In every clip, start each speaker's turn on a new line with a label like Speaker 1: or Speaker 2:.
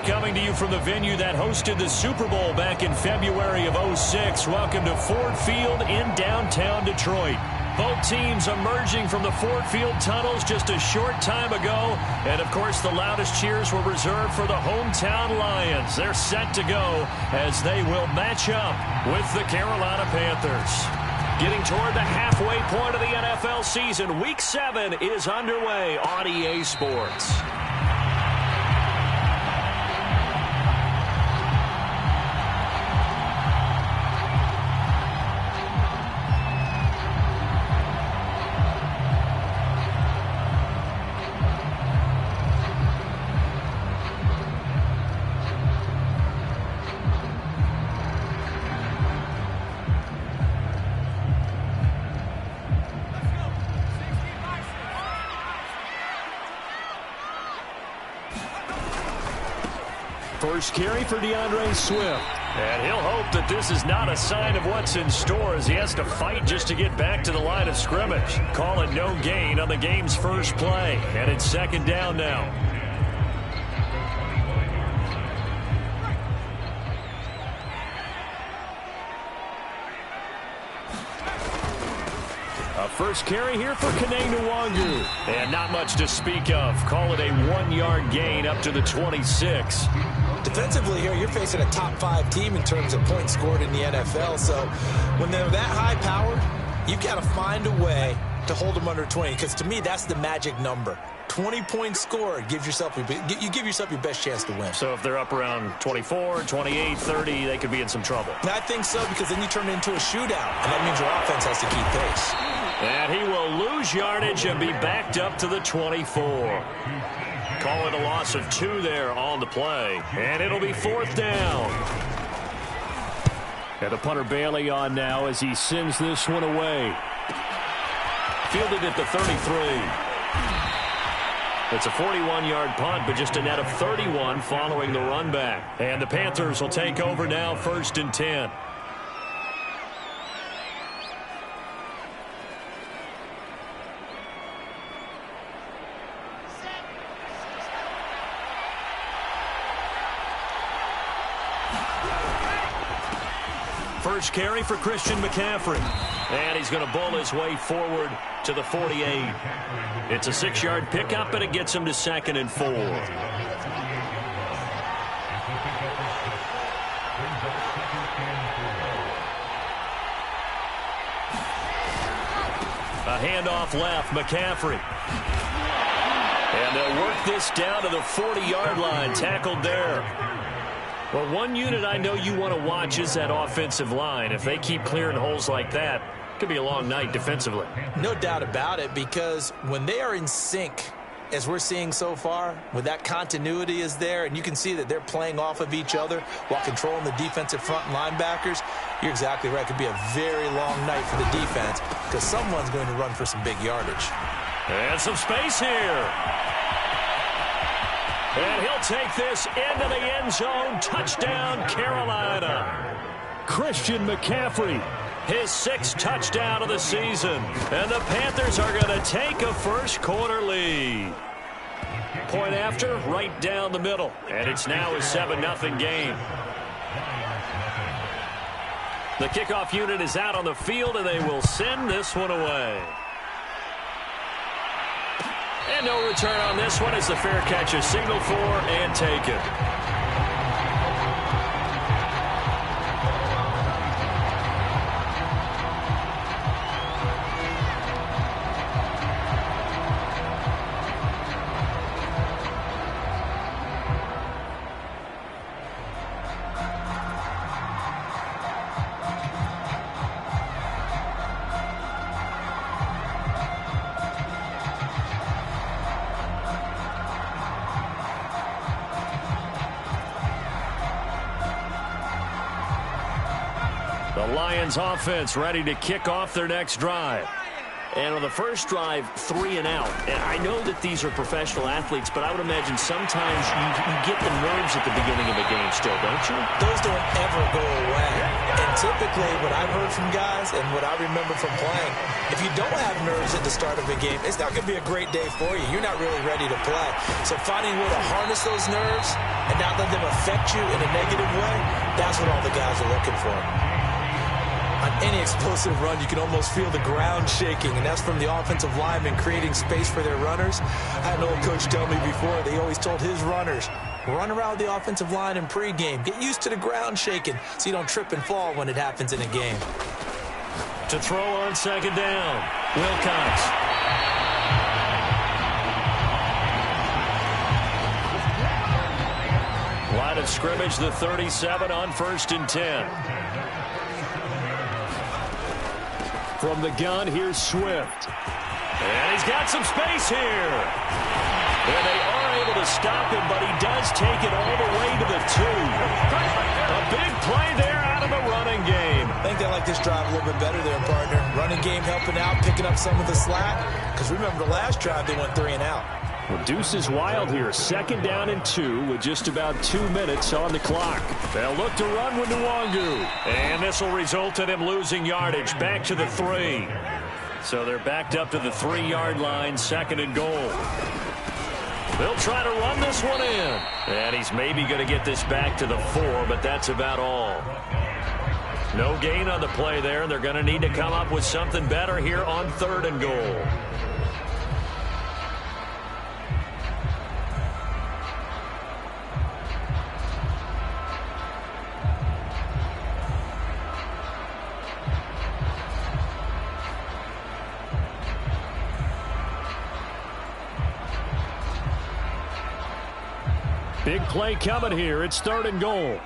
Speaker 1: coming to you from the venue that hosted the Super Bowl back in February of '06. Welcome to Ford Field in downtown Detroit. Both teams emerging from the Ford Field tunnels just a short time ago. And, of course, the loudest cheers were reserved for the hometown Lions. They're set to go as they will match up with the Carolina Panthers. Getting toward the halfway point of the NFL season, Week 7 is underway on EA Sports. First carry for DeAndre Swift. And he'll hope that this is not a sign of what's in store as he has to fight just to get back to the line of scrimmage. Call it no gain on the game's first play. And it's second down now. A first carry here for Kene Nwangu. And not much to speak of. Call it a 1-yard gain up to the 26.
Speaker 2: Defensively here, you're facing a top 5 team in terms of points scored in the NFL. So when they're that high powered, you've got to find a way to hold them under 20. Because to me, that's the magic number. 20 points scored, you give yourself your best chance to win.
Speaker 1: So if they're up around 24, 28, 30, they could be in some trouble.
Speaker 2: And I think so, because then you turn it into a shootout. And that means your offense has to keep pace.
Speaker 1: And he will lose yardage and be backed up to the 24. Call it a loss of 2 there on the play. And it'll be fourth down. And the punter Bailey on now as he sends this one away. Fielded at the 33. It's a 41-yard punt, but just a net of 31 following the run back. And the Panthers will take over now, 1st and 10. First carry for Christian McCaffrey. And he's going to bull his way forward to the 48. It's a 6-yard pickup, and it gets him to 2nd and 4. A handoff left, McCaffrey. And they'll work this down to the 40-yard line, tackled there. Well, one unit I know you want to watch is that offensive line. If they keep clearing holes like that, it could be a long night defensively.
Speaker 2: No doubt about it, because when they are in sync, as we're seeing so far, when that continuity is there, and you can see that they're playing off of each other while controlling the defensive front linebackers, you're exactly right. It could be a very long night for the defense because someone's going to run for some big yardage.
Speaker 1: And some space here. And he'll take this into the end zone. Touchdown, Carolina. Christian McCaffrey, his 6th touchdown of the season. And the Panthers are going to take a first-quarter lead. Point after, right down the middle. And it's now a 7-0 game. The kickoff unit is out on the field, and they will send this one away. And no return on this one as the fair catch is signaled for and taken. The Lions offense ready to kick off their next drive. And on the first drive, 3 and out. And I know that these are professional athletes, but I would imagine sometimes you get the nerves at the beginning of a game still, don't you?
Speaker 2: Those don't ever go away. And typically what I've heard from guys and what I remember from playing, if you don't have nerves at the start of a game, it's not going to be a great day for you. You're not really ready to play. So finding a way to harness those nerves and not let them affect you in a negative way, that's what all the guys are looking for. On any explosive run, you can almost feel the ground shaking, and that's from the offensive linemen creating space for their runners. I had an old coach tell me before, they always told his runners, run around the offensive line in pregame. Get used to the ground shaking so you don't trip and fall when it happens in a game.
Speaker 1: To throw on second down, Wilcox. Line of scrimmage, the 37 on 1st and 10. From the gun, here's Swift. And he's got some space here. And they are able to stop him, but he does take it all the way to the 2. A big play there out of the running game.
Speaker 2: I think they like this drive a little bit better there, partner. Running game helping out, picking up some of the slack. Because remember, the last drive they went 3 and out.
Speaker 1: Well, deuce is wild here. 2nd down and 2 with just about 2 minutes on the clock. They'll look to run with Nwangu. And this will result in him losing yardage. Back to the 3. So they're backed up to the 3-yard line. 2nd and goal. They'll try to run this one in. And he's maybe going to get this back to the 4, but that's about all. No gain on the play there. They're going to need to come up with something better here on 3rd and goal. Big play coming here. It's 3rd and goal.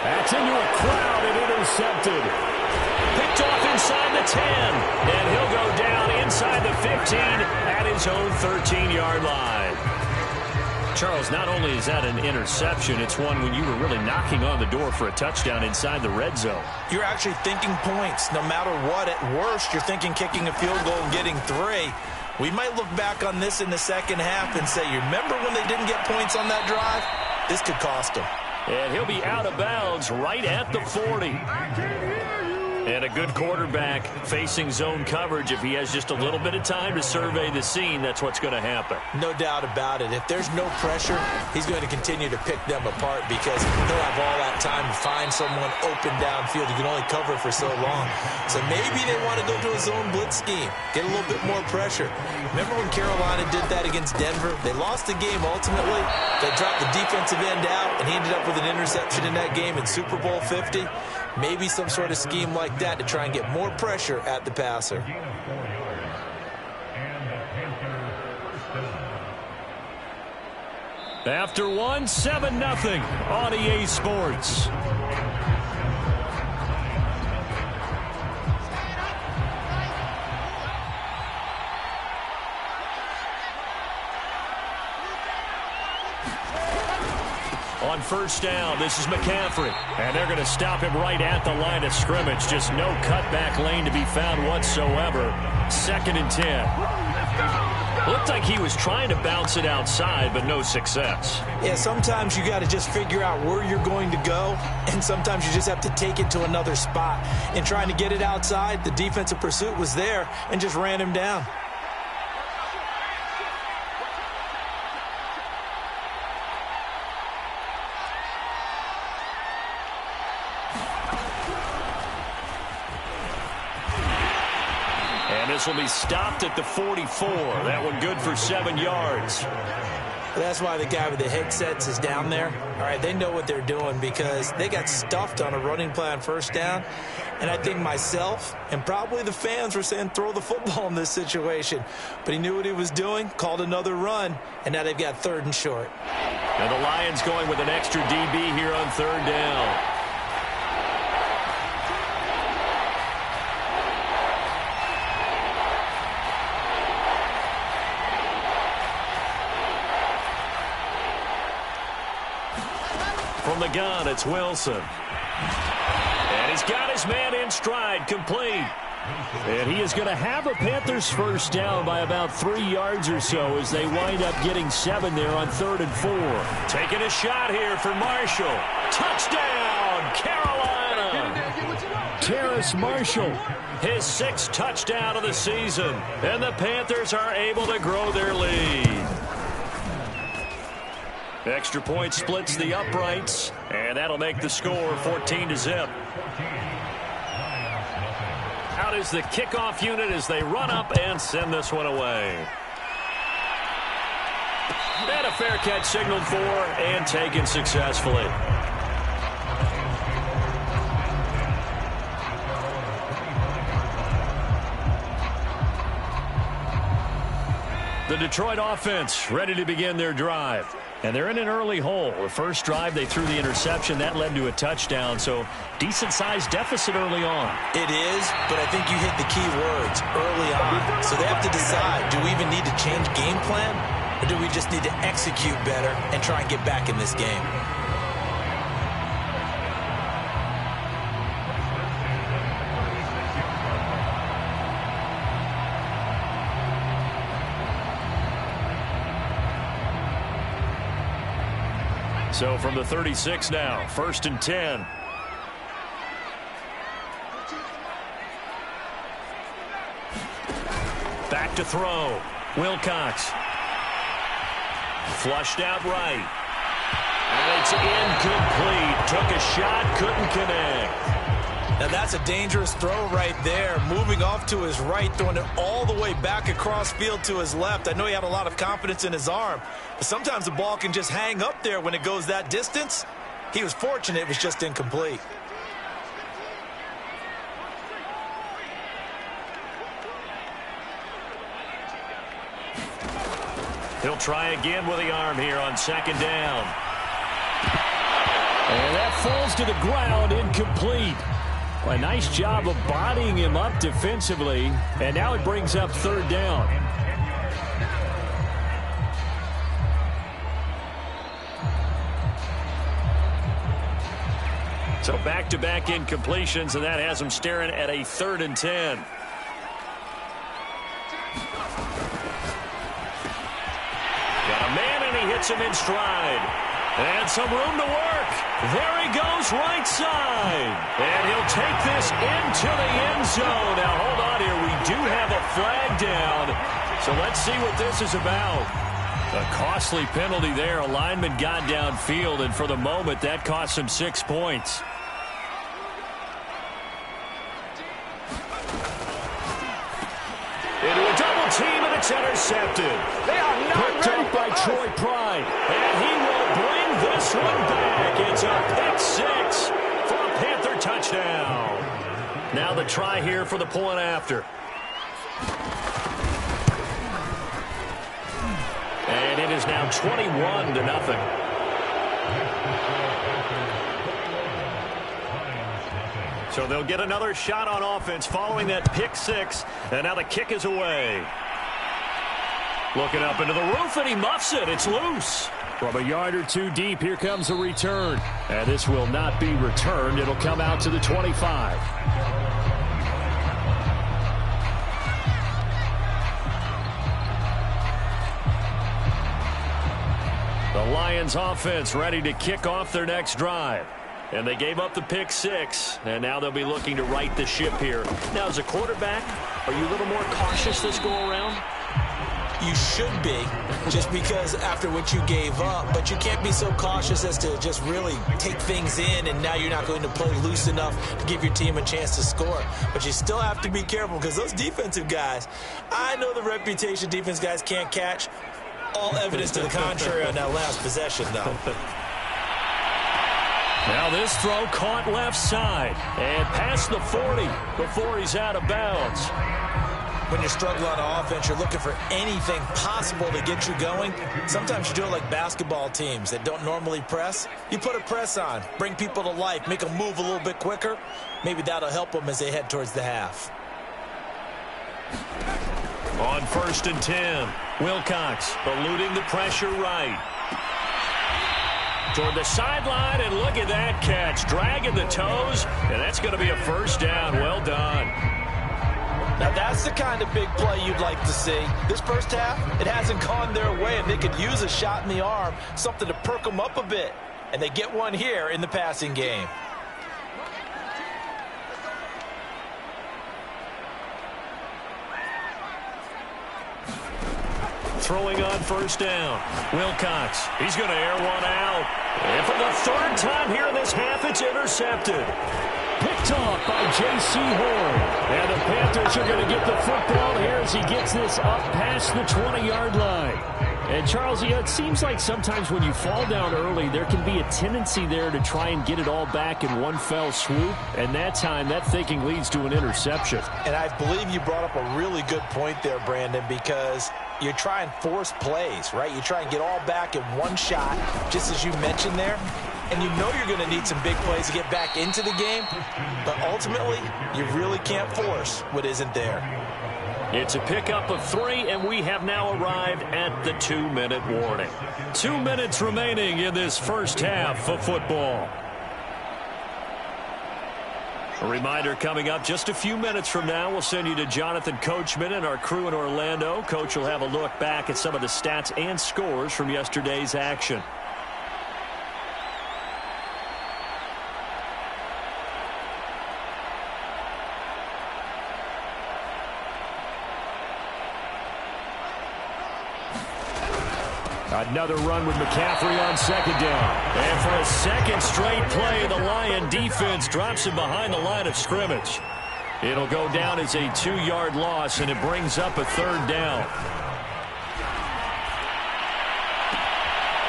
Speaker 1: That's into a crowd and intercepted. Picked off inside the 10. And he'll go down inside the 15 at his own 13-yard line. Charles, not only is that an interception, it's one when you were really knocking on the door for a touchdown inside the red zone.
Speaker 2: You're actually thinking points. No matter what, at worst, you're thinking kicking a field goal and getting 3. We might look back on this in the second half and say, you remember when they didn't get points on that drive? This could cost them.
Speaker 1: And he'll be out of bounds right at the 40. And a good quarterback facing zone coverage. If he has just a little bit of time to survey the scene, that's what's going to happen.
Speaker 2: No doubt about it. If there's no pressure, he's going to continue to pick them apart because he'll have all that time to find someone open downfield. You can only cover for so long. So maybe they want to go to a zone blitz scheme, get a little bit more pressure. Remember when Carolina did that against Denver? They lost the game ultimately. They dropped the defensive end out, and he ended up with an interception in that game in Super Bowl 50. Maybe some sort of scheme like that to try and get more pressure at the passer.
Speaker 1: After 1, 7-0 on EA Sports. On 1st down, this is McCaffrey. And they're going to stop him right at the line of scrimmage. Just no cutback lane to be found whatsoever. 2nd and 10. Looked like he was trying to bounce it outside, but no success.
Speaker 2: Yeah, sometimes you got to just figure out where you're going to go, and sometimes you just have to take it to another spot. In trying to get it outside, the defensive pursuit was there and just ran him down.
Speaker 1: This will be stopped at the 44. That one good for 7 yards.
Speaker 2: That's why the guy with the headsets is down there. All right, they know what they're doing because they got stuffed on a running play on 1st down. And I think myself and probably the fans were saying throw the football in this situation. But he knew what he was doing, called another run, and now they've got 3rd and short.
Speaker 1: And the Lions going with an extra DB here on 3rd down. From the gun, it's Wilson. And He's got his man in stride, complete. And he is going to have a Panthers first down by about 3 yards or so as they wind up getting 7 there on 3rd and 4. Taking a shot here for Marshall. Touchdown, Carolina! Terrace Marshall, his 6th touchdown of the season. And the Panthers are able to grow their lead. Extra point splits the uprights, and that'll make the score 14-0. Out is the kickoff unit as they run up and send this one away. And a fair catch signaled for and taken successfully. The Detroit offense ready to begin their drive. And they're in an early hole. The first drive, they threw the interception. That led to a touchdown, so decent-sized deficit early on.
Speaker 2: It is, but I think you hit the key words early on. So they have to decide, do we even need to change game plan, or do we just need to execute better and try and get back in this game?
Speaker 1: So from the 36 now, 1st and 10. Back to throw. Wilcox. Flushed out right. And it's incomplete. Took a shot, couldn't connect.
Speaker 2: Now that's a dangerous throw right there. Moving off to his right, throwing it all the way back across field to his left. I know he had a lot of confidence in his arm, but sometimes the ball can just hang up there when it goes that distance. He was fortunate it was just incomplete.
Speaker 1: He'll try again with the arm here on 2nd down. And that falls to the ground, incomplete. A nice job of bodying him up defensively, and now it brings up 3rd down. So back-to-back incompletions, and that has him staring at a 3rd and 10. Got a man, and he hits him in stride. And some room to work. There he goes right side. And he'll take this into the end zone. Now, hold on here. We do have a flag down. So let's see what this is about. A costly penalty there. A lineman got downfield, and for the moment, that cost him 6 points. Into a double team, and it's intercepted.
Speaker 3: They are not
Speaker 1: picked up by Troy Pride. And he will bring this one back. It's a pick 6 for a Panther touchdown. Now the try here for the point after. And it is now 21-0. So they'll get another shot on offense following that pick 6. And now the kick is away. Looking up into the roof, and he muffs it. It's loose. From a yard or two deep, here comes a return. And this will not be returned. It'll come out to the 25. The Lions offense ready to kick off their next drive. And they gave up the pick 6, and now they'll be looking to right the ship here. Now, as a quarterback, are you a little more cautious this go-around?
Speaker 2: You should be, just because after what you gave up. But you can't be so cautious as to just really take things in, and now you're not going to play loose enough to give your team a chance to score. But you still have to be careful, because those defensive guys, I know the reputation defense guys can't catch. All evidence to the contrary on that last possession, though.
Speaker 1: Now this throw caught left side and past the 40 before he's out of bounds.
Speaker 2: When you're struggling on offense, you're looking for anything possible to get you going. Sometimes you do it like basketball teams that don't normally press. You put a press on, bring people to life, make them move a little bit quicker. Maybe that'll help them as they head towards the half.
Speaker 1: On 1st and 10, Wilcox eluding the pressure right. Toward the sideline, and look at that catch. Dragging the toes, and that's going to be a first down. Well done.
Speaker 2: Now, that's the kind of big play you'd like to see. This first half, it hasn't gone their way, and they could use a shot in the arm, something to perk them up a bit. And they get one here in the passing game.
Speaker 1: Throwing on first down. Wilcox, he's going to air one out. And for the third time here in this half, it's intercepted. Picked off by J.C. Horn. And the Panthers are going to get the football here as he gets this up past the 20-yard line. And, Charles, it seems like sometimes when you fall down early, there can be a tendency there to try and get it all back in one fell swoop. And that time, that thinking leads to an interception.
Speaker 2: And I believe you brought up a really good point there, Brandon, because you try and force plays, right? You try and get all back in one shot, just as you mentioned there. And you know you're going to need some big plays to get back into the game. But ultimately, you really can't force what isn't there.
Speaker 1: It's a pickup of 3, and we have now arrived at the 2-minute warning. 2 minutes remaining in this first half of football. A reminder coming up just a few minutes from now. We'll send you to Jonathan Coachman and our crew in Orlando. Coach will have a look back at some of the stats and scores from yesterday's action. Another run with McCaffrey on second down. And for a second straight play, the Lion defense drops him behind the line of scrimmage. It'll go down as a 2-yard loss, and it brings up a third down.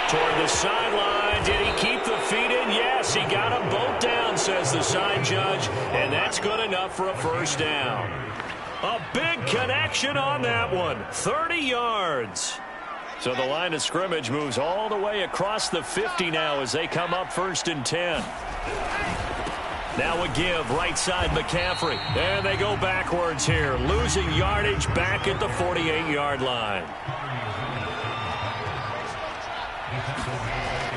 Speaker 1: Toward the sideline. Did he keep the feet in? Yes, he got them both down, says the side judge. And that's good enough for a first down. A big connection on that one. 30 yards. So the line of scrimmage moves all the way across the 50 now as they come up 1st and 10. Now a give, right side McCaffrey. And they go backwards here, losing yardage back at the 48-yard line.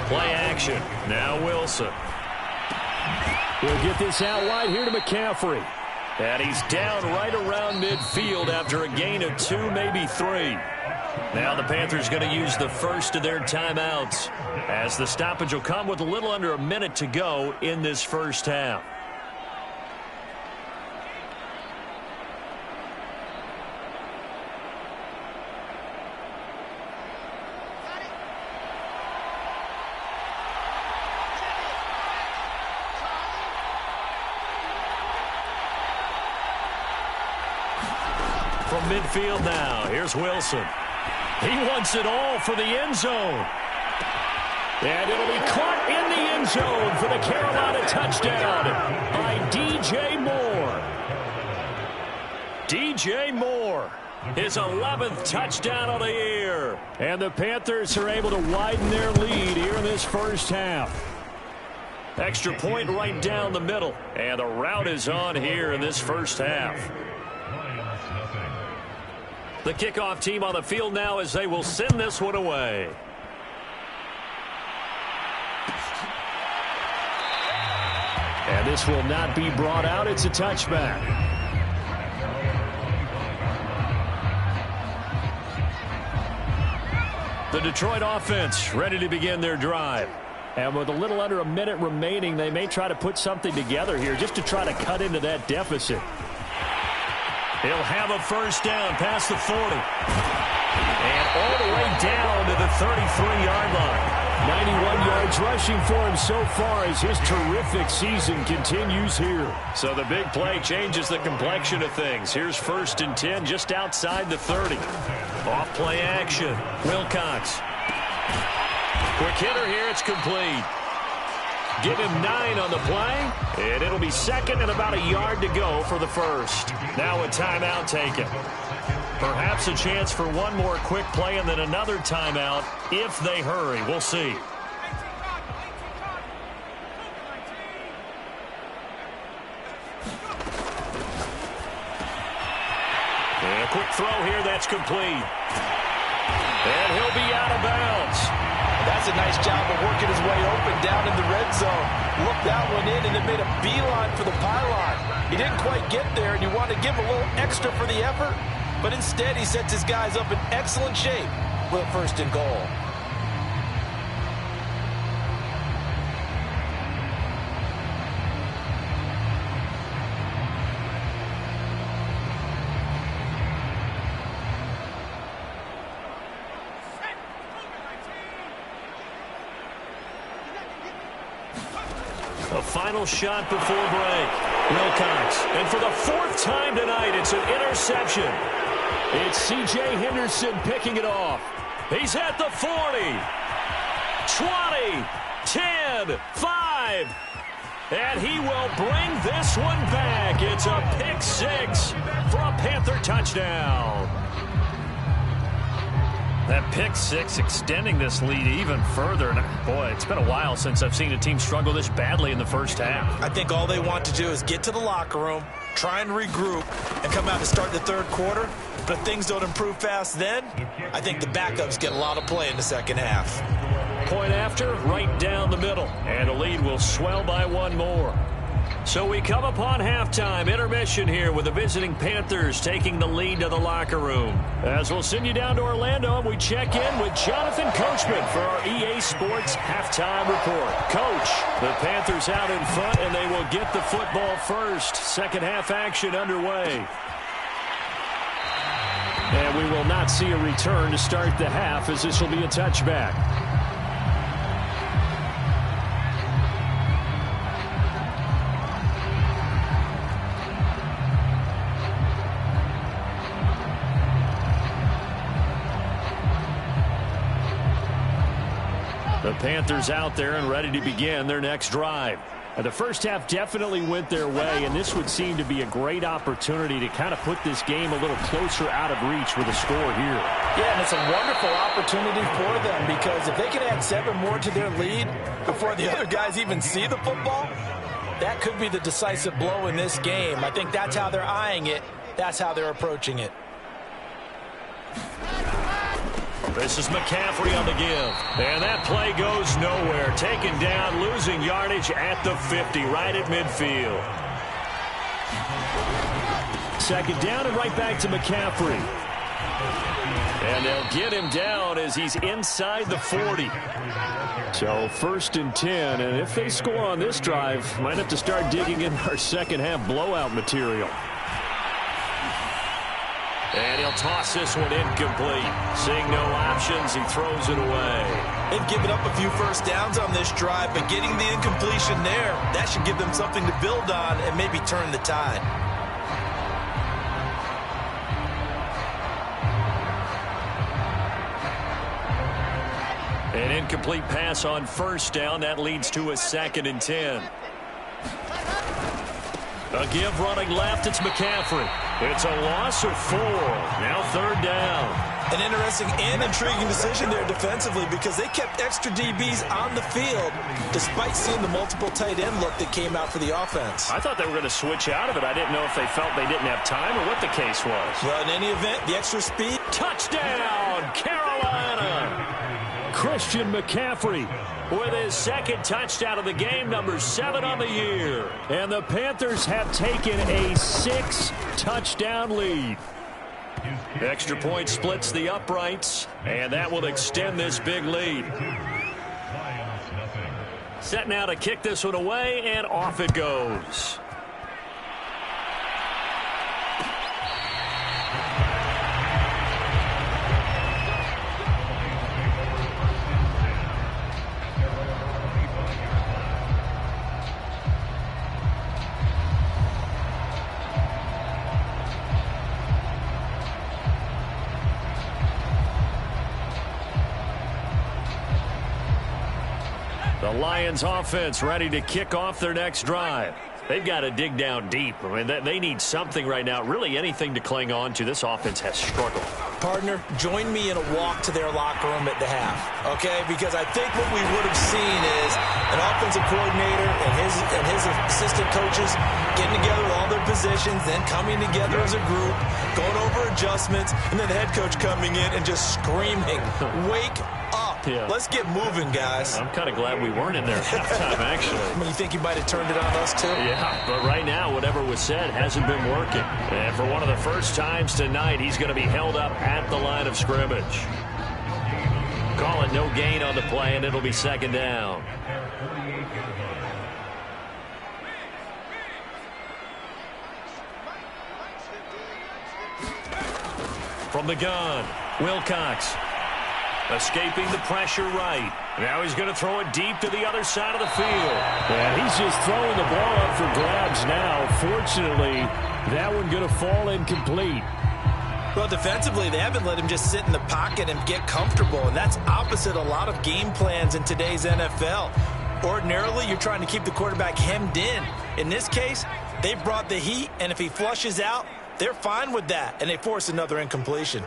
Speaker 1: Play action. Now Wilson. We'll get this out wide here to McCaffrey. And he's down right around midfield after a gain of 2, maybe 3. Now the Panthers going to use the first of their timeouts as the stoppage will come with a little under a minute to go in this first half. From midfield now, here's Wilson. He wants it all for the end zone. And it'll be caught in the end zone for the Carolina touchdown by D.J. Moore. D.J. Moore, his 11th touchdown of the year. And the Panthers are able to widen their lead here in this first half. Extra point right down the middle. And the route is on here in this first half. The kickoff team on the field now as they will send this one away. And this will not be brought out. It's a touchback. The Detroit offense ready to begin their drive. And with a little under a minute remaining, they may try to put something together here just to try to cut into that deficit. He'll have a first down past the 40. And all the way down to the 33-yard line. 91 yards rushing for him so far as his terrific season continues here. So the big play changes the complexion of things. Here's 1st and 10 just outside the 30. Off play action. Wilcox. Quick hitter here. It's complete. Give him 9 on the play, and it'll be second and about a yard to go for the first. Now a timeout taken. Perhaps a chance for one more quick play and then another timeout if they hurry. We'll see. And a quick throw here that's complete. And he'll be out of bounds.
Speaker 2: That's a nice job of working his way open down in the red zone. Looked that one in and then made a beeline for the pylon. He didn't quite get there, and you want to give him a little extra for the effort, but instead he sets his guys up in excellent shape with a 1st and goal.
Speaker 1: A final shot before break. Wilcox. And for the 4th time tonight, it's an interception. It's C.J. Henderson picking it off. He's at the 40. 20. 10. 5. And he will bring this one back. It's a pick 6 for a Panther touchdown. That pick 6 extending this lead even further. And boy, it's been a while since I've seen a team struggle this badly in the first half.
Speaker 2: I think all they want to do is get to the locker room, try and regroup, and come out and start the 3rd quarter. But if things don't improve fast then, I think the backups get a lot of play in the 2nd half.
Speaker 1: Point after, right down the middle. And the lead will swell by 1 more. So we come upon halftime, intermission here with the visiting Panthers taking the lead to the locker room. As we'll send you down to Orlando, and we check in with Jonathan Coachman for our EA Sports halftime report. Coach, the Panthers out in front, and they will get the football first. 2nd half action underway. And we will not see a return to start the half, as this will be a touchback. The Panthers out there and ready to begin their next drive. The first half definitely went their way, and this would seem to be a great opportunity to kind of put this game a little closer out of reach with a score here.
Speaker 2: Yeah, and it's a wonderful opportunity for them, because if they can add 7 more to their lead before the other guys even see the football, that could be the decisive blow in this game. I think that's how they're eyeing it. That's how they're approaching it.
Speaker 1: This is McCaffrey on the give. And that play goes nowhere. Taken down, losing yardage at the 50, right at midfield. 2nd down and right back to McCaffrey. And they'll get him down as he's inside the 40. So 1st and 10, and if they score on this drive, might have to start digging in our 2nd half blowout material. And he'll toss this one incomplete. Seeing no options, he throws it away.
Speaker 2: They've given up a few 1st downs on this drive, but getting the incompletion there, that should give them something to build on and maybe turn the tide.
Speaker 1: An incomplete pass on 1st down. That leads to a 2nd and 10. A give running left. It's McCaffrey. It's a loss of 4. Now 3rd down.
Speaker 2: An interesting and intriguing decision there defensively, because they kept extra DBs on the field despite seeing the multiple tight end look that came out for the offense.
Speaker 1: I thought they were going to switch out of it. I didn't know if they felt they didn't have time or what the case was.
Speaker 2: Well, in any event, the extra speed.
Speaker 1: Touchdown, Carolina! Christian McCaffrey with his 2nd touchdown of the game, number 7 on the year. And the Panthers have taken a 6-touchdown lead. Extra point splits the uprights, and that will extend this big lead. Set now to kick this one away, and off it goes. The Lions offense ready to kick off their next drive. They've got to dig down deep. I mean, they need something right now, really anything to cling on to. This offense has struggled.
Speaker 2: Partner, join me in a walk to their locker room at the half, okay? Because I think what we would have seen is an offensive coordinator and his assistant coaches getting together with all their positions, then coming together as a group, going over adjustments, and then the head coach coming in and just screaming, "Wake up."
Speaker 1: Yeah.
Speaker 2: Let's get moving, guys.
Speaker 1: I'm kind of glad we weren't in there at halftime, actually.
Speaker 2: I mean, you think you might have turned it on us, too?
Speaker 1: Yeah, but right now, whatever was said hasn't been working. And for one of the first times tonight, he's going to be held up at the line of scrimmage. Call it no gain on the play, and it'll be second down. From the gun, Wilcox. Escaping the pressure right. Now he's going to throw it deep to the other side of the field.
Speaker 3: Yeah, he's just throwing the ball up for grabs now. Fortunately, that one going to fall incomplete.
Speaker 2: Well, defensively, they haven't let him just sit in the pocket and get comfortable, and that's opposite a lot of game plans in today's NFL. Ordinarily, you're trying to keep the quarterback hemmed in. In this case, they brought the heat, and if he flushes out, they're fine with that, and they force another incompletion.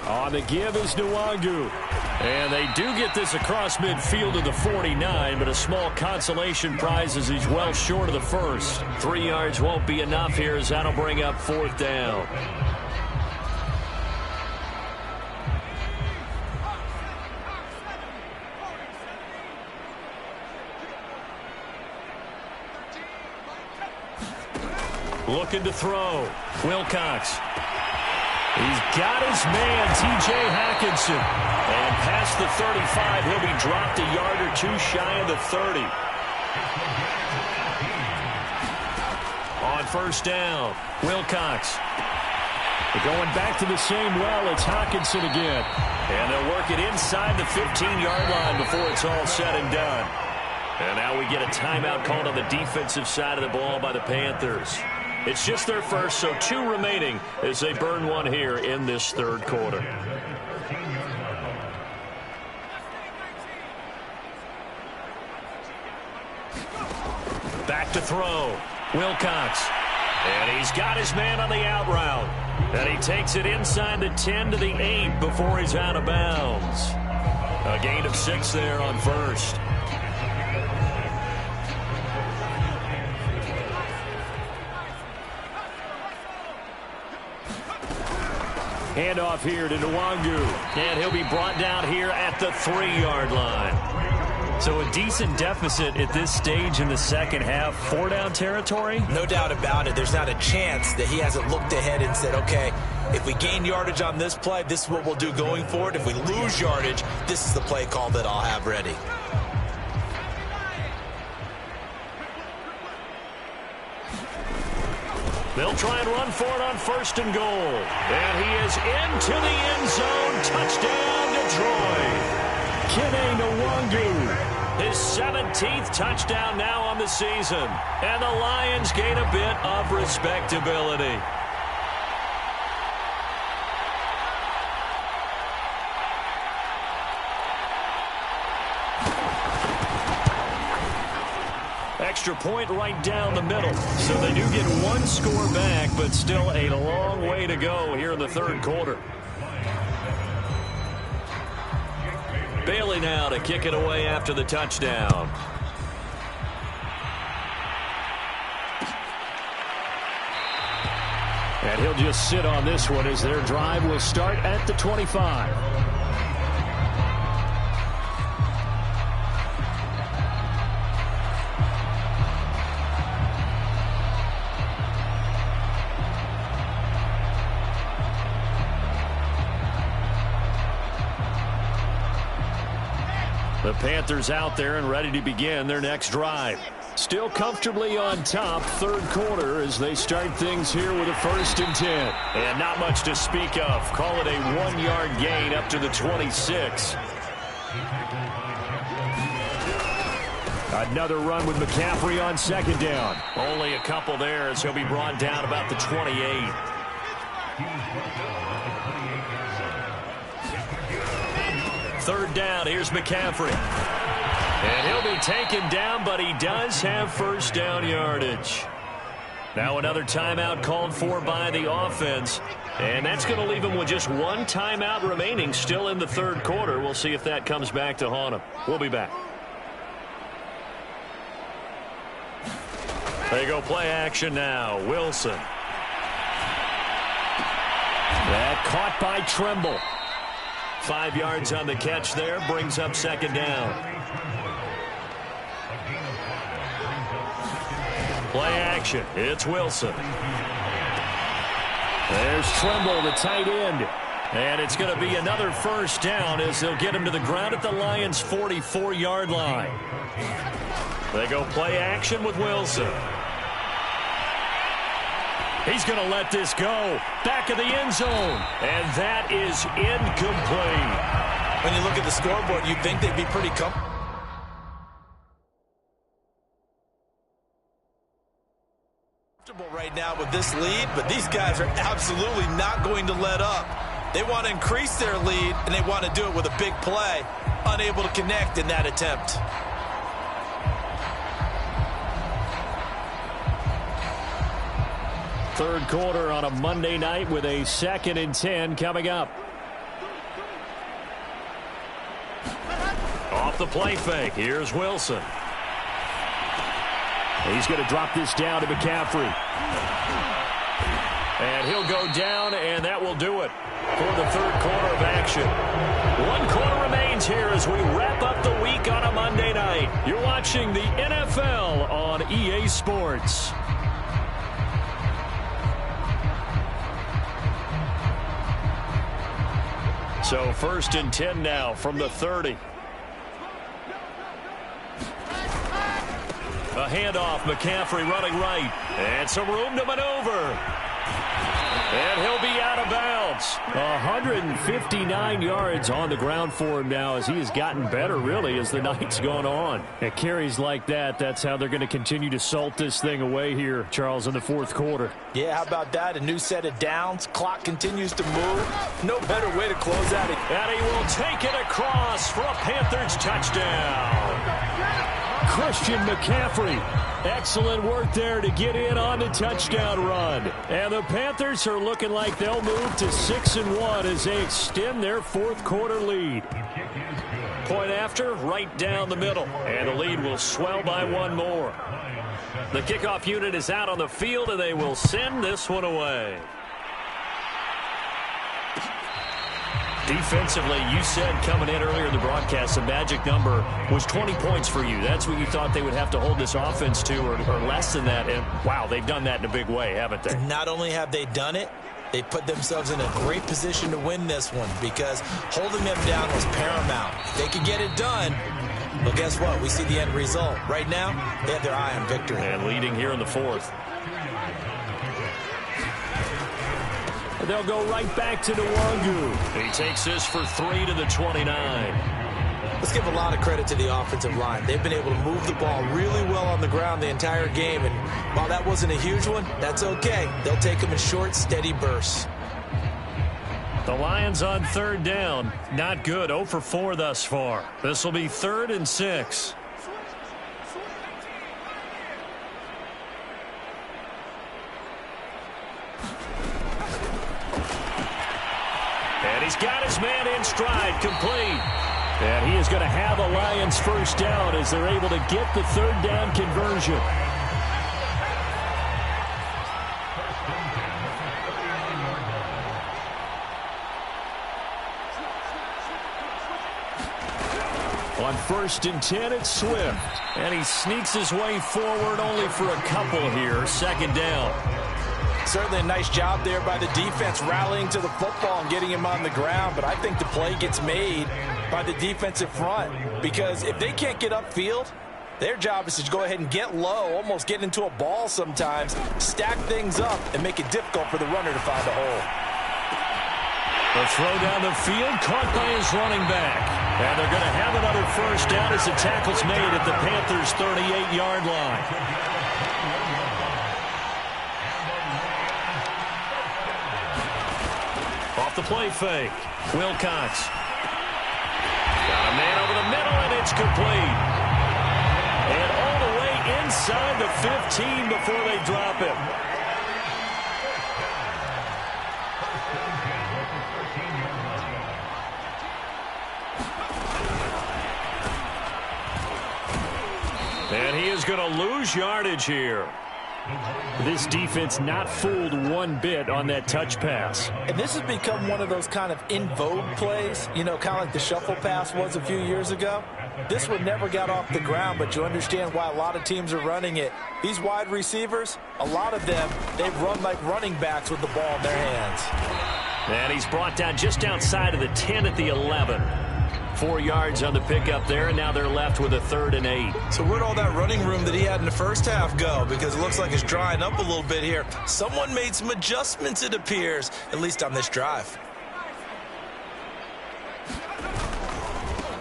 Speaker 3: On the give is Nwangu.
Speaker 1: And they do get this across midfield to the 49, but a small consolation prize as he's well short of the first. 3 yards won't be enough here as that'll bring up fourth down. Looking to throw. Wilcox. He's got his man, T.J. Hawkinson. And past the 35, he'll be dropped a yard or two shy of the 30. On first down, Wilcox.
Speaker 3: They're going back to the same well. It's Hawkinson again.
Speaker 1: And they'll work it inside the 15-yard line before it's all said and done. And now we get a timeout called on the defensive side of the ball by the Panthers. It's just their first, so 2 remaining as they burn one here in this third quarter. Back to throw. Wilcox. And he's got his man on the out route. And he takes it inside the 10 to the 8 before he's out of bounds. A gain of 6 there on first.
Speaker 3: Handoff here to Nwangu.
Speaker 1: And he'll be brought down here at the 3-yard line. So a decent deficit at this stage in the second half. 4-down territory?
Speaker 2: No doubt about it. There's not a chance that he hasn't looked ahead and said, okay, if we gain yardage on this play, this is what we'll do going forward. If we lose yardage, this is the play call that I'll have ready.
Speaker 1: They'll try and run for it on first and goal. And he is into the end zone. Touchdown, Detroit.
Speaker 3: Kene Nwangu.
Speaker 1: His 17th touchdown now on the season. And the Lions gain a bit of respectability. Extra point right down the middle. So they do get 1 score back, but still a long way to go here in the third quarter. Bailey now to kick it away after the touchdown.
Speaker 3: And he'll just sit on this one as their drive will start at the 25.
Speaker 1: The Panthers out there and ready to begin their next drive.
Speaker 3: Still comfortably on top, third quarter as they start things here with a 1st and 10.
Speaker 1: And not much to speak of. Call it a 1-yard gain up to the 26.
Speaker 3: Another run with McCaffrey on second down.
Speaker 1: Only a couple there as he'll be brought down about the 28. Third down, here's McCaffrey. And he'll be taken down, but he does have first down yardage. Now another timeout called for by the offense. And that's going to leave him with just 1 timeout remaining still in the third quarter. We'll see if that comes back to haunt him. We'll be back. They go play action now. Wilson. That caught by Trimble. 5 yards on the catch there. Brings up second down. Play action. It's Wilson. There's Trimble, the tight end. And it's going to be another first down as they'll get him to the ground at the Lions' 44-yard line. They go play action with Wilson. He's going to let this go. Back of the end zone. And that is incomplete.
Speaker 2: When you look at the scoreboard, you'd think they'd be pretty comfortable right now with this lead, but these guys are absolutely not going to let up. They want to increase their lead, and they want to do it with a big play. Unable to connect in that attempt.
Speaker 1: Third quarter on a Monday night with a 2nd and 10 coming up. Off the play fake. Here's Wilson. He's going to drop this down to McCaffrey. And he'll go down, and that will do it for the third quarter of action. 1 quarter remains here as we wrap up the week on a Monday night. You're watching the NFL on EA Sports. So 1st and 10 now from the 30. A handoff, McCaffrey running right. And some room to maneuver. And he'll be out of bounds. 159 yards on the ground for him now as he has gotten better, really, as the night's gone on. At carries like that, that's how they're going to continue to salt this thing away here, Charles, in the fourth quarter.
Speaker 2: Yeah, how about that? A new set of downs. Clock continues to move. No better way to close out it.
Speaker 1: And he will take it across for a Panthers touchdown. Christian McCaffrey. Excellent work there to get in on the touchdown run. And the Panthers are looking like they'll move to 6-1 as they extend their fourth quarter lead. Point after, right down the middle. And the lead will swell by 1 more. The kickoff unit is out on the field, and they will send this one away. Defensively, you said coming in earlier in the broadcast, the magic number was 20 points for you. That's what you thought they would have to hold this offense to, or less than that. And, wow, they've done that in a big way, haven't they?
Speaker 2: Not only have they done it, they put themselves in a great position to win this one because holding them down was paramount. If they could get it done, well, guess what? We see the end result. Right now, they have their eye on victory.
Speaker 1: And leading here in the fourth. They'll go right back to Nwangu. He takes this for 3 to the 29.
Speaker 2: Let's give a lot of credit to the offensive line. They've been able to move the ball really well on the ground the entire game. And while that wasn't a huge one, that's okay. They'll take them in short, steady bursts.
Speaker 1: The Lions on 3rd down. Not good. 0 for 4 thus far. This will be 3rd and 6. And he's got his man in stride, complete. And he is going to have the Lions first down as they're able to get the 3rd down conversion. On 1st and 10, it's Swift. And he sneaks his way forward only for a couple here. 2nd down.
Speaker 2: Certainly a nice job there by the defense rallying to the football and getting him on the ground. But I think the play gets made by the defensive front because if they can't get upfield, their job is to go ahead and get low, almost get into a ball sometimes, stack things up, and make it difficult for the runner to find a hole.
Speaker 1: The throw down the field caught by his running back. And they're going to have another first down as the tackle's made at the Panthers' 38-yard line. Off the play fake. Wilcox. Got a man over the middle, and it's complete. And all the way inside the 15 before they drop him. And he is going to lose yardage here. This defense not fooled one bit on that touch pass.
Speaker 2: And this has become one of those kind of in vogue plays, you know, kind of like the shuffle pass was a few years ago. This one never got off the ground, but you understand why a lot of teams are running it. These wide receivers, a lot of them, they've run like running backs with the ball in their hands.
Speaker 1: And he's brought down just outside of the 10 at the 11. 4 yards on the pickup there, and now they're left with a 3rd and 8.
Speaker 2: So where'd all that running room that he had in the first half go? Because it looks like it's drying up a little bit here. Someone made some adjustments, it appears, at least on this drive.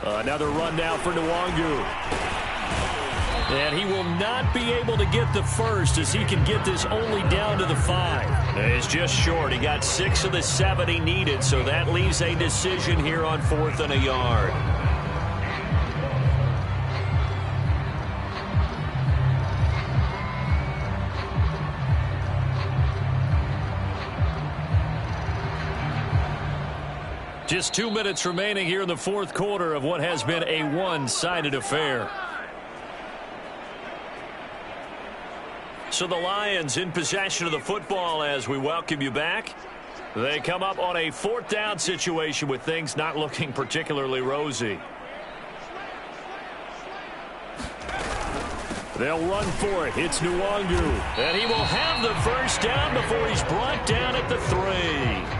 Speaker 1: Another run now for Nwangu. And he will not be able to get the first as he can get this only down to the 5. It's just short. He got 6 of the 7 he needed, so that leaves a decision here on 4th and a yard. Just 2 minutes remaining here in the 4th quarter of what has been a one-sided affair. So the Lions in possession of the football as we welcome you back. They come up on a 4th down situation with things not looking particularly rosy. They'll run for it. It's Nwangu. And he will have the first down before he's brought down at the 3.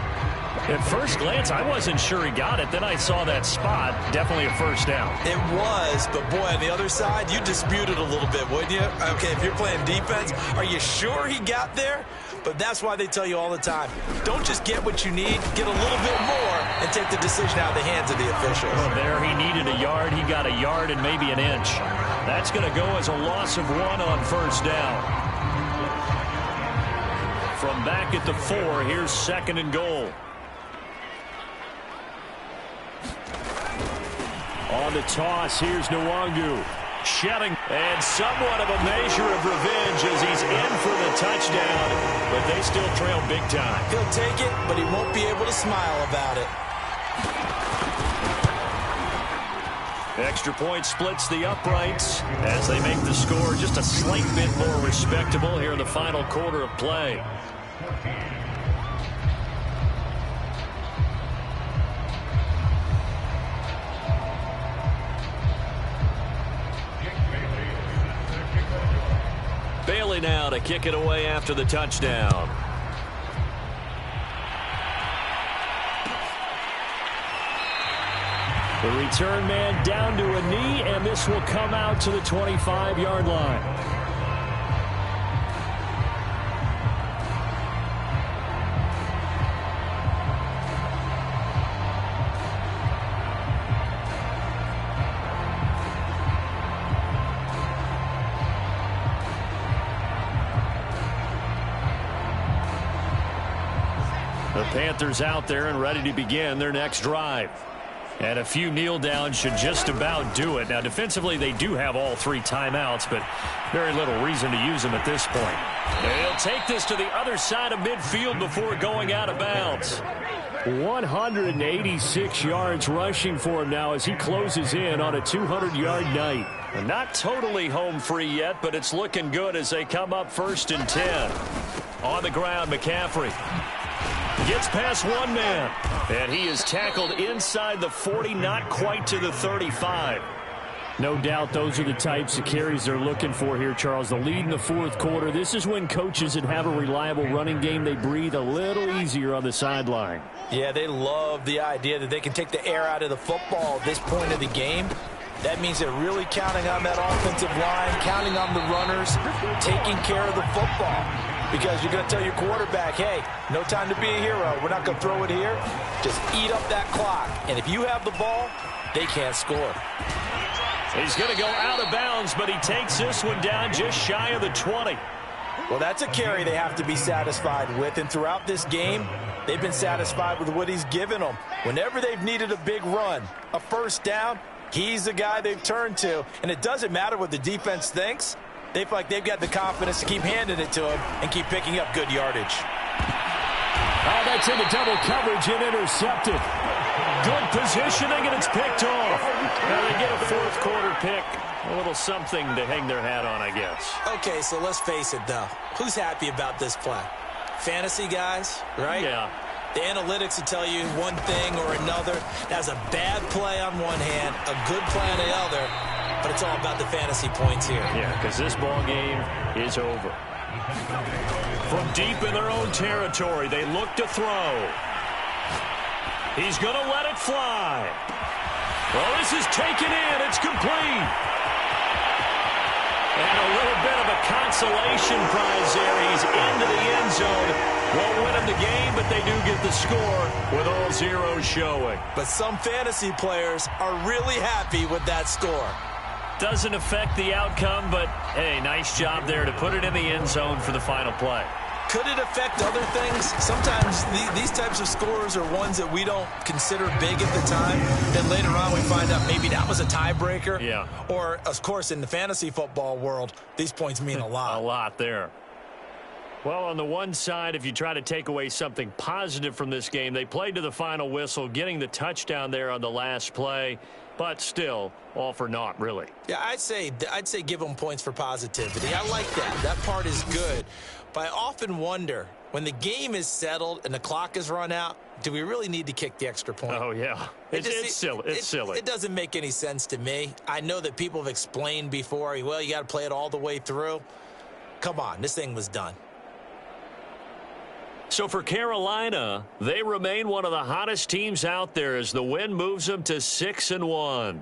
Speaker 1: At first glance, I wasn't sure he got it. Then I saw that spot. Definitely a first down.
Speaker 2: It was, but boy, on the other side, you dispute it a little bit, wouldn't you? Okay, if you're playing defense, are you sure he got there? But that's why they tell you all the time, don't just get what you need, get a little bit more, and take the decision out of the hands of the officials.
Speaker 1: Well, there he needed a yard. He got a yard and maybe an inch. That's going to go as a loss of 1 on first down. From back at the 4, here's 2nd and goal. On the toss, here's Nwangu. Shedding, and somewhat of a measure of revenge as he's in for the touchdown, but they still trail big time.
Speaker 2: He'll take it, but he won't be able to smile about it.
Speaker 1: Extra point splits the uprights as they make the score just a slight bit more respectable here in the final quarter of play. Bailey now to kick it away after the touchdown. The return man down to a knee, and this will come out to the 25-yard line. The Panthers out there and ready to begin their next drive. And a few kneel downs should just about do it. Now, defensively, they do have all 3 timeouts, but very little reason to use them at this point. They'll take this to the other side of midfield before going out of bounds. 186 yards rushing for him now as he closes in on a 200-yard night. And not totally home free yet, but it's looking good as they come up 1st and 10. On the ground, McCaffrey gets past one man, and he is tackled inside the 40, not quite to the 35. No doubt those are the types of carries they're looking for here, Charles. The lead in the 4th quarter. This is when coaches that have a reliable running game, they breathe a little easier on the sideline.
Speaker 2: Yeah, they love the idea that they can take the air out of the football at this point of the game. That means they're really counting on that offensive line, counting on the runners, taking care of the football. Because you're going to tell your quarterback, hey, no time to be a hero. We're not going to throw it here. Just eat up that clock. And if you have the ball, they can't score.
Speaker 1: He's going to go out of bounds, but he takes this one down just shy of the 20.
Speaker 2: Well, that's a carry they have to be satisfied with. And throughout this game, they've been satisfied with what he's given them. Whenever they've needed a big run, a first down, he's the guy they've turned to. And it doesn't matter what the defense thinks. They feel like they've got the confidence to keep handing it to him and keep picking up good yardage.
Speaker 1: Oh, that's into double coverage and intercepted. Good positioning, and it's picked off. Now they get a 4th quarter pick. A little something to hang their hat on, I guess.
Speaker 2: Okay, so let's face it, though. Who's happy about this play? Fantasy guys, right?
Speaker 1: Yeah.
Speaker 2: The analytics will tell you one thing or another. That's a bad play on one hand, a good play on the other, but it's all about the fantasy points here.
Speaker 1: Yeah, because this ball game is over. From deep in their own territory, they look to throw. He's going to let it fly. Well, this is taken in. It's complete. And a little bit of a consolation prize there. He's into the end zone. Won't win him the game, but they do get the score with all zeros showing.
Speaker 2: But some fantasy players are really happy with that score.
Speaker 1: Doesn't affect the outcome, but, hey, nice job there to put it in the end zone for the final play.
Speaker 2: Could it affect other things? Sometimes these types of scores are ones that we don't consider big at the time. Then later on we find out maybe that was a tiebreaker.
Speaker 1: Yeah.
Speaker 2: Or, of course, in the fantasy football world, these points mean a lot.
Speaker 1: A lot there. Well, on the one side, if you try to take away something positive from this game, they played to the final whistle, getting the touchdown there on the last play, but still, all for naught, really.
Speaker 2: Yeah, I'd say give them points for positivity. I like that. That part is good. But I often wonder, when the game is settled and the clock is run out, do we really need to kick the extra point?
Speaker 1: Oh, yeah. It's silly. It's silly.
Speaker 2: It doesn't make any sense to me. I know that people have explained before, well, you got to play it all the way through. Come on, this thing was done.
Speaker 1: So for Carolina, they remain one of the hottest teams out there as the win moves them to 6-1.